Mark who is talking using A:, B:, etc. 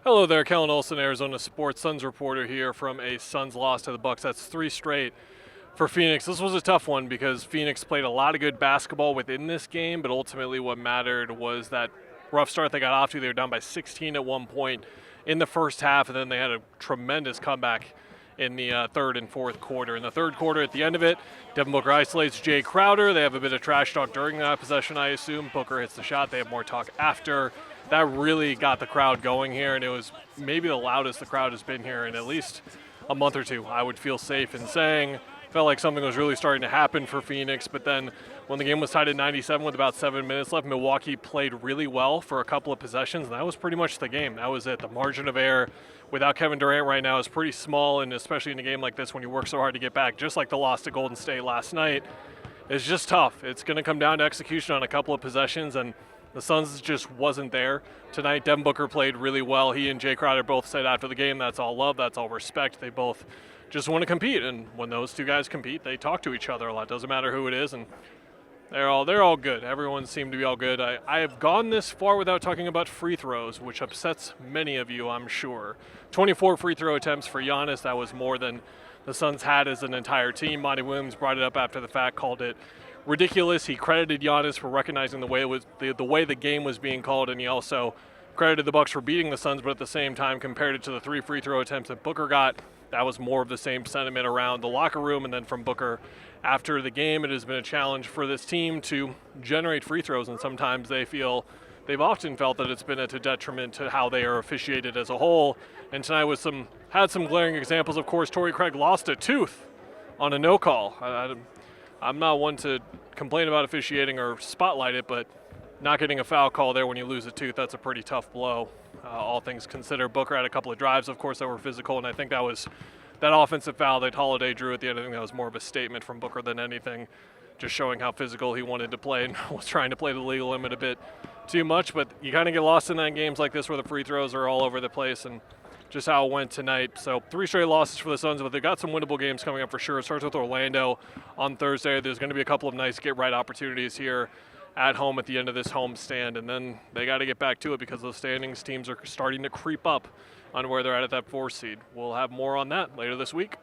A: Hello there, Kellan Olson, Arizona Sports Suns reporter here from a Suns loss to the Bucks. That's three straight for Phoenix. This was a tough one because Phoenix played a lot of good basketball within this game, but ultimately what mattered was that rough start they got off to. They were down by 16 at one point in the first half, and then they had a tremendous comeback in the third and fourth quarter. In the third quarter, at the end of it, Devin Booker isolates Jay Crowder. They have a bit of trash talk during that possession, I assume. Booker hits the shot. They have more talk after. That really got the crowd going here, and it was maybe the loudest the crowd has been here in at least a month or two. I would feel safe in saying. Felt like something was really starting to happen for Phoenix, but then when the game was tied at 97 with about 7 minutes left, Milwaukee played really well for a couple of possessions, and that was pretty much the game. That was it. The margin of error without Kevin Durant right now is pretty small, and especially in a game like this when you work so hard to get back, just like the loss to Golden State last night, it's just tough. It's going to come down to execution on a couple of possessions, and the Suns just wasn't there tonight. Devin Booker played really well. He and Jay Crowder both said after the game, that's all love, that's all respect. They both just want to compete, and when those two guys compete, they talk to each other a lot. Doesn't matter who it is, and they're all good. Everyone seemed to be all good. I have gone this far without talking about free throws, which upsets many of you, I'm sure. 24 free throw attempts for Giannis. That was more than the Suns had as an entire team. Monty Williams brought it up after the fact, called it ridiculous. He credited Giannis for recognizing the way it was the way the game was being called, and he also credited the Bucks for beating the Suns, but at the same time compared it to the 3 free throw attempts that Booker got. That was more of the same sentiment around the locker room, and then from Booker after the game, it has been a challenge for this team to generate free throws, and sometimes they've often felt that it's been at a detriment to how they are officiated as a whole. And tonight had some glaring examples. Of course, Torrey Craig lost a tooth on a no call. I'm not one to complain about officiating or spotlight it, but not getting a foul call there when you lose a tooth, that's a pretty tough blow. All things considered, Booker had a couple of drives, of course, that were physical, and I think that offensive foul that Holiday drew at the end, I think that was more of a statement from Booker than anything, just showing how physical he wanted to play and was trying to play the legal limit a bit too much. But you kind of get lost in that in games like this where the free throws are all over the place, and just how it went tonight. So 3 straight losses for the Suns, but they've got some winnable games coming up for sure. It starts with Orlando on Thursday. There's going to be a couple of nice get-right opportunities here at home at the end of this home stand, and then they got to get back to it because those standings teams are starting to creep up on where they're at that 4 seed. We'll have more on that later this week.